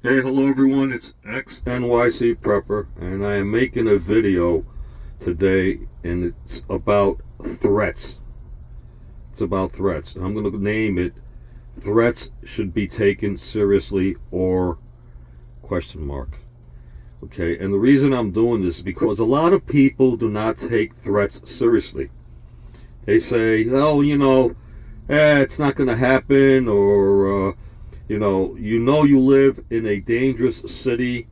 Hey, hello everyone, it's XNYC Prepper, and I am making a video today, and it's about threats. It's about threats. I'm going to name it, Threats Should Be Taken Seriously or question mark. Okay, and the reason I'm doing this is because a lot of people do not take threats seriously. They say, oh, it's not going to happen, or you live in a dangerous city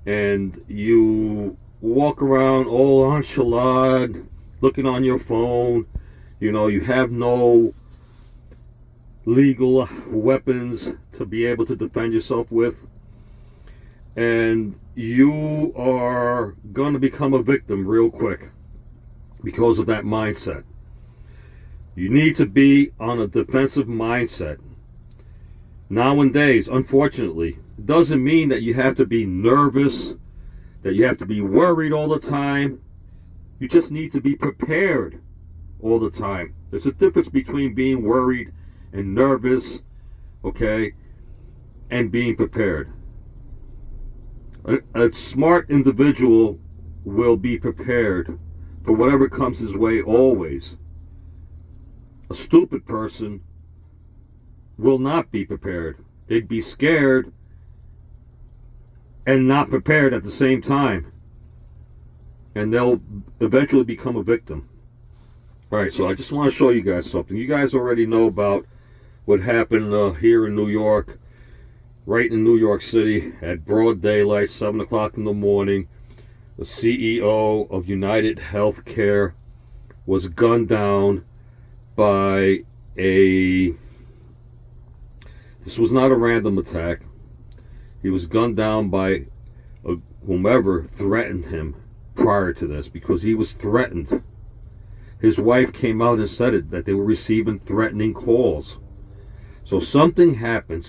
and you walk around all nonchalant, looking on your phone. You have no legal weapons to be able to defend yourself with. And you are going to become a victim real quick because of that mindset. You need to be on a defensive mindset. Nowadays, unfortunately, it doesn't mean that you have to be nervous, that you have to be worried all the time. You just need to be prepared all the time. There's a difference between being worried and nervous, okay, and being prepared. A smart individual will be prepared for whatever comes his way always. A stupid person will not be prepared. They'd be scared and not prepared at the same time. And they'll eventually become a victim. Alright, so I just want to show you guys something. You guys already know about what happened here in New York, right in New York City, at broad daylight, 7 o'clock in the morning. The CEO of United Healthcare was gunned down by this was not a random attack. He was gunned down by whomever threatened him prior to this, because he was threatened. His wife came out and said that they were receiving threatening calls. So something happened.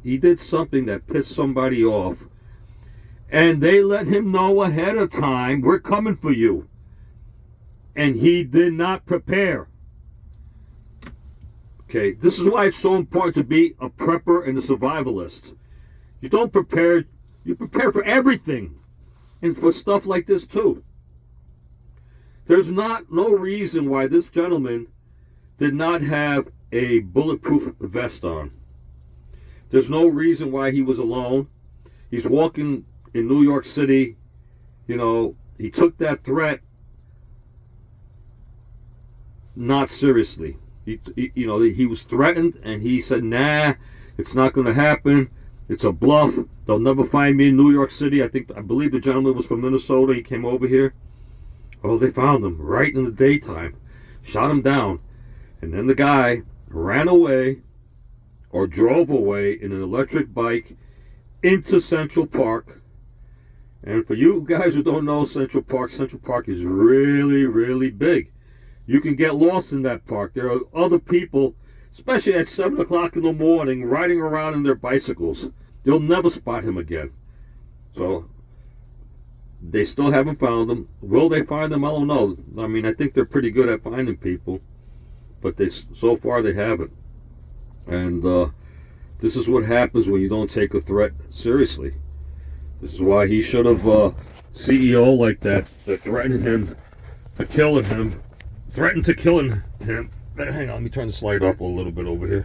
He did something that pissed somebody off, and they let him know ahead of time, we're coming for you. And he did not prepare. Okay, this is why it's so important to be a prepper and a survivalist. You don't prepare, you prepare for everything, and for stuff like this too. There's no reason why this gentleman did not have a bulletproof vest on. There's no reason why he was alone. He's walking in New York City. He took that threat not seriously. He was threatened, and he said, nah, it's not going to happen. It's a bluff. They'll never find me in New York City. I believe the gentleman was from Minnesota. He came over here. Oh, they found him right in the daytime, shot him down, and then the guy ran away or drove away in an electric bike into Central Park. And for you guys who don't know Central Park is really, really big. You can get lost in that park. There are other people, especially at 7 o'clock in the morning, riding around in their bicycles. You'll never spot him again. So they still haven't found him. Will they find him? I don't know. I mean, I think they're pretty good at finding people, but so far they haven't. And this is what happens when you don't take a threat seriously. This is why he should have CEO like that threatened him to kill him. Threatened to kill him. Hang on, let me turn the slide off a little bit over here.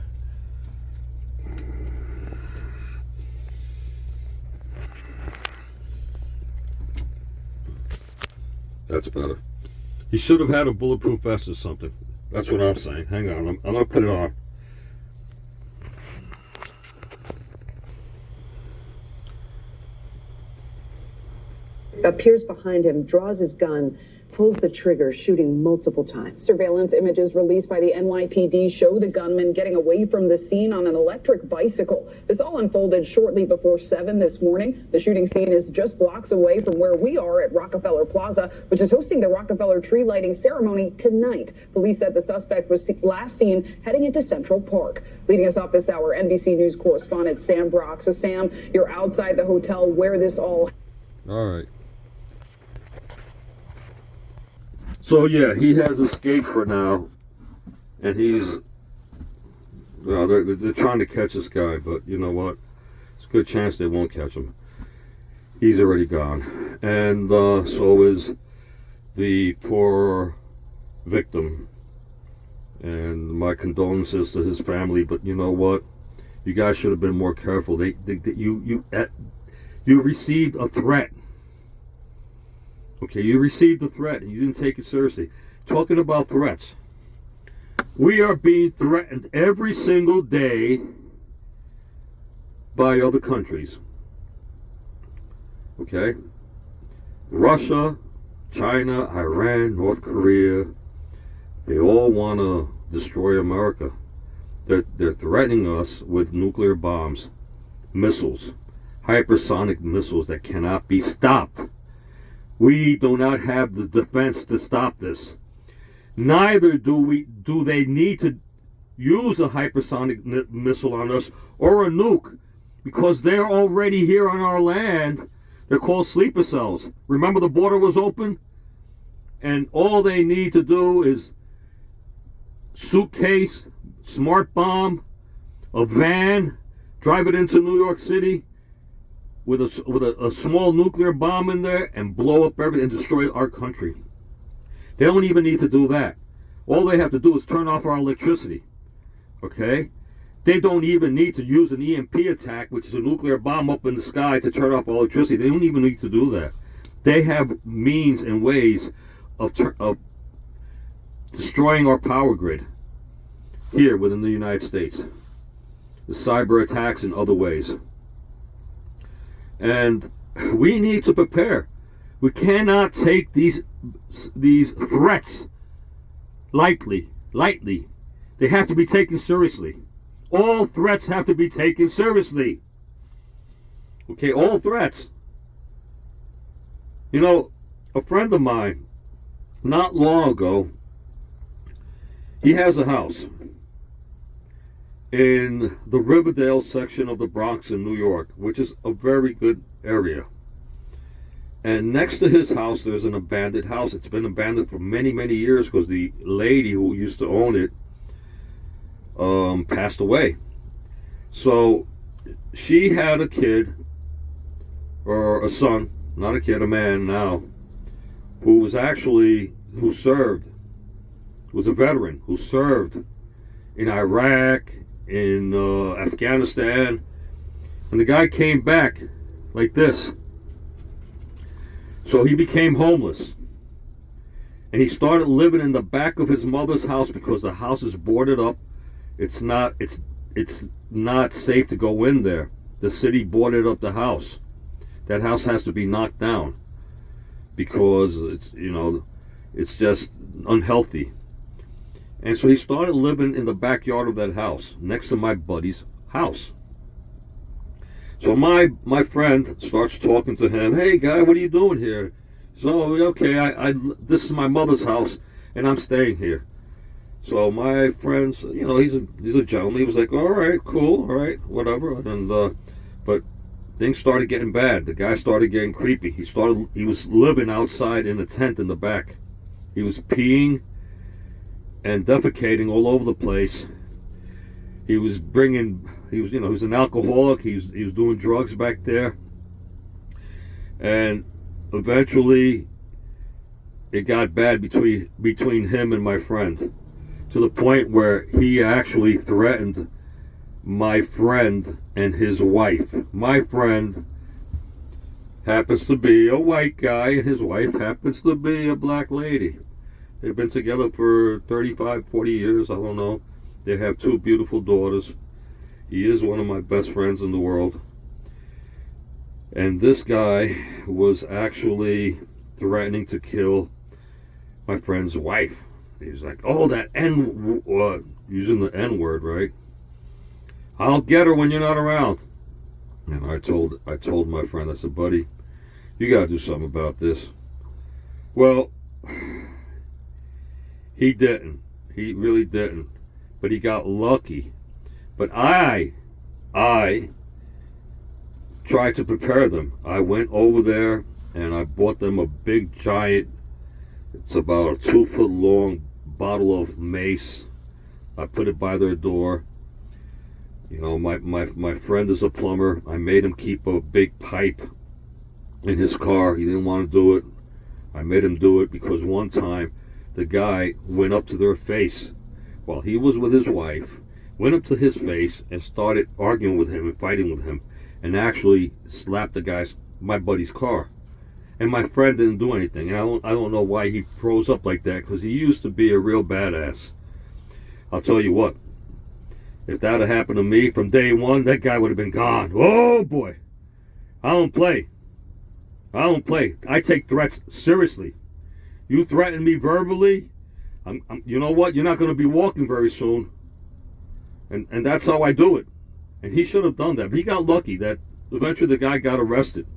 That's better. He should have had a bulletproof vest or something. That's what I'm saying. Hang on, I'm going to put it on. Appears behind him, draws his gun, pulls the trigger, shooting multiple times. Surveillance images released by the NYPD show the gunman getting away from the scene on an electric bicycle. This all unfolded shortly before 7 this morning. The shooting scene is just blocks away from where we are at Rockefeller Plaza, which is hosting the Rockefeller tree lighting ceremony tonight. Police said the suspect was last seen heading into Central Park. Leading us off this hour, NBC News correspondent Sam Brock. So Sam, you're outside the hotel where this all... All right. So yeah, he has escaped for now, and they're trying to catch this guy, but you know what? Good chance they won't catch him. He's already gone. And so is the poor victim. And my condolences to his family. But you know what? You guys should have been more careful. You received a threat. Okay, you received a threat and you didn't take it seriously. Talking about threats. We are being threatened every single day by other countries. Okay? Russia, China, Iran, North Korea, they all want to destroy America. They're threatening us with nuclear bombs, missiles, hypersonic missiles that cannot be stopped. We do not have the defense to stop this. Neither do they need to use a hypersonic missile on us or a nuke, because they're already here on our land. They're called sleeper cells. Remember, the border was open, and all they need to do is suitcase, smart bomb, a van, drive it into New York City with a small nuclear bomb in there and blow up everything and destroy our country. They don't even need to do that. All they have to do is turn off our electricity. Okay? They don't even need to use an EMP attack, which is a nuclear bomb up in the sky, to turn off all electricity. They don't even need to do that. They have means and ways of destroying our power grid here within the United States. The cyber attacks in other ways. And we need to prepare. We cannot take these threats lightly. They have to be taken seriously. All threats have to be taken seriously. Okay, all threats. You know, a friend of mine, not long ago, he has a house in the Riverdale section of the Bronx in New York, which is a very good area. And next to his house, there's an abandoned house. It's been abandoned for many, many years because the lady who used to own it passed away. So she had a kid, or a son, not a kid, a man now, who served, was a veteran who served in Iraq, in Afghanistan. And the guy came back like this. So he became homeless. And he started living in the back of his mother's house because the house is boarded up. It's not safe to go in there. The city boarded up the house. That house has to be knocked down because it's just unhealthy. And so he started living in the backyard of that house, next to my buddy's house. So my friend starts talking to him. Hey, guy, what are you doing here? So, okay, this is my mother's house, and I'm staying here. So my friend's, he's a gentleman. He was like, all right, cool, all right, whatever. And but things started getting bad. The guy started getting creepy. He was living outside in a tent in the back. He was peeing and defecating all over the place. He was an alcoholic. He was doing drugs back there. And eventually it got bad between him and my friend, to the point where he actually threatened my friend and his wife. My friend happens to be a white guy, and his wife happens to be a black lady. They've been together for 35, 40 years, I don't know. They have 2 beautiful daughters. He is one of my best friends in the world. And this guy was actually threatening to kill my friend's wife. He's like, oh, that using the N-word, right? I'll get her when you're not around. And I told my friend, I said, buddy, you got to do something about this. Well, he didn't. He really didn't. But he got lucky. But I tried to prepare them. I went over there and I bought them a big giant, it's about a 2-foot long bottle of mace. I put it by their door. You know, my friend is a plumber. I made him keep a big pipe in his car. He didn't want to do it. I made him do it because one time the guy went up to their face while he was with his wife, went up to his face and started arguing with him and fighting with him, and actually slapped my buddy's car. And my friend didn't do anything. And I don't know why he froze up like that, because he used to be a real badass. I'll tell you what, if that had happened to me from day one, that guy would have been gone. Oh boy. I don't play. I take threats seriously. You threaten me verbally, you know what? You're not going to be walking very soon. And that's how I do it. And he should have done that. But he got lucky that eventually the guy got arrested.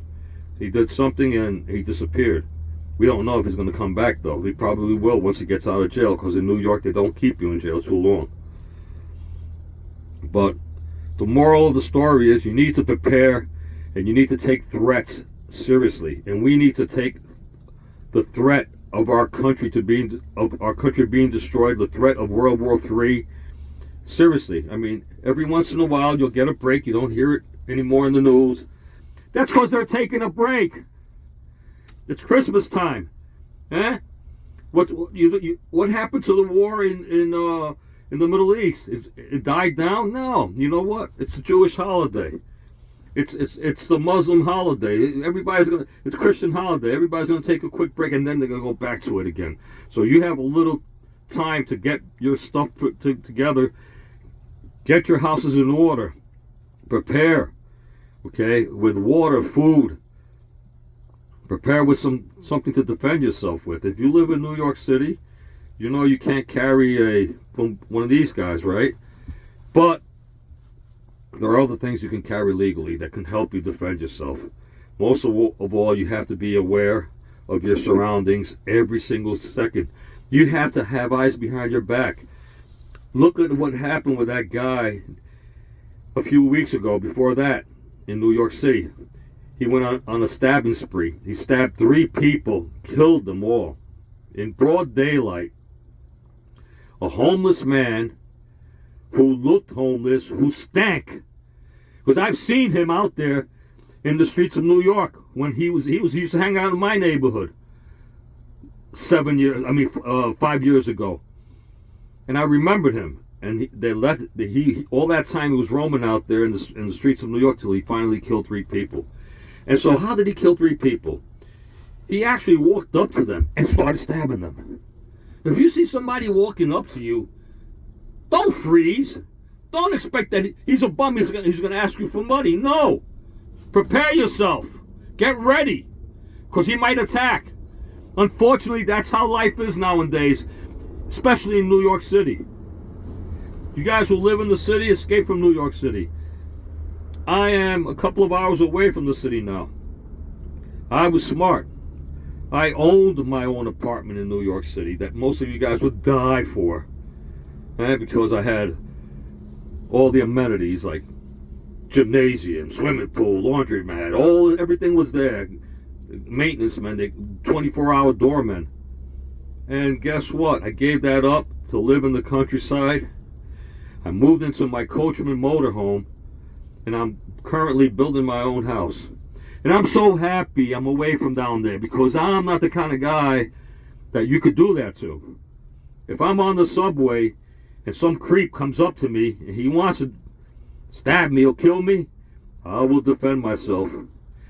He did something and he disappeared. We don't know if he's going to come back, though. He probably will once he gets out of jail, because in New York they don't keep you in jail too long. But the moral of the story is you need to prepare, and you need to take threats seriously. And we need to take the threat of our country being destroyed, the threat of World War III, seriously. I mean, every once in a while you'll get a break. You don't hear it anymore in the news. That's because they're taking a break. It's Christmas time. Eh? What happened to the war in the Middle East? It died down? No. You know what? It's a Jewish holiday. It's the Muslim holiday. It's a Christian holiday. Everybody's gonna take a quick break, and then they're gonna go back to it again. So you have a little time to get your stuff put together. Get your houses in order. Prepare. Okay, with water, food. Prepare with something to defend yourself with. If you live in New York City, you know you can't carry one of these guys, right? But there are other things you can carry legally that can help you defend yourself. Most of all, you have to be aware of your surroundings every single second. You have to have eyes behind your back. Look at what happened with that guy a few weeks ago, before that, in New York City. He went on a stabbing spree. He stabbed 3 people, killed them all in broad daylight. A homeless man who looked homeless, who stank. Because I've seen him out there in the streets of New York when he used to hang out in my neighborhood 5 years ago. And I remembered him. And all that time he was roaming out there in the streets of New York till he finally killed 3 people. And so how did he kill 3 people? He actually walked up to them and started stabbing them. If you see somebody walking up to you, don't freeze. Don't expect that he's a bum. He's going to ask you for money. No. Prepare yourself. Get ready. Because he might attack. Unfortunately, that's how life is nowadays, especially in New York City. You guys who live in the city, escape from New York City. I am a couple of hours away from the city now. I was smart. I owned my own apartment in New York City that most of you guys would die for. Because I had all the amenities like gymnasium, swimming pool, laundromat, everything was there. Maintenance men, 24-hour doormen. And guess what? I gave that up to live in the countryside. I moved into my Coachman motorhome, and I'm currently building my own house. And I'm so happy I'm away from down there, because I'm not the kind of guy that you could do that to. If I'm on the subway and some creep comes up to me and he wants to stab me or kill me, I will defend myself.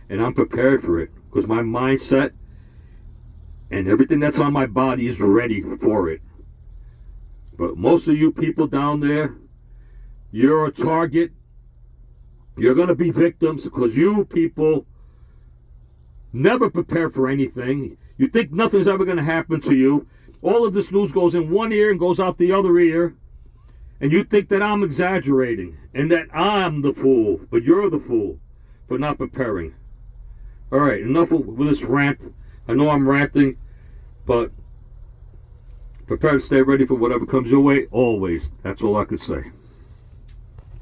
And I'm prepared for it, because my mindset and everything that's on my body is ready for it. But most of you people down there, you're a target. You're going to be victims, because you people never prepare for anything. You think nothing's ever going to happen to you. All of this news goes in one ear and goes out the other ear. And you think that I'm exaggerating and that I'm the fool. But you're the fool for not preparing. All right, enough with this rant. I know I'm ranting, but prepare to stay ready for whatever comes your way always. That's all I could say.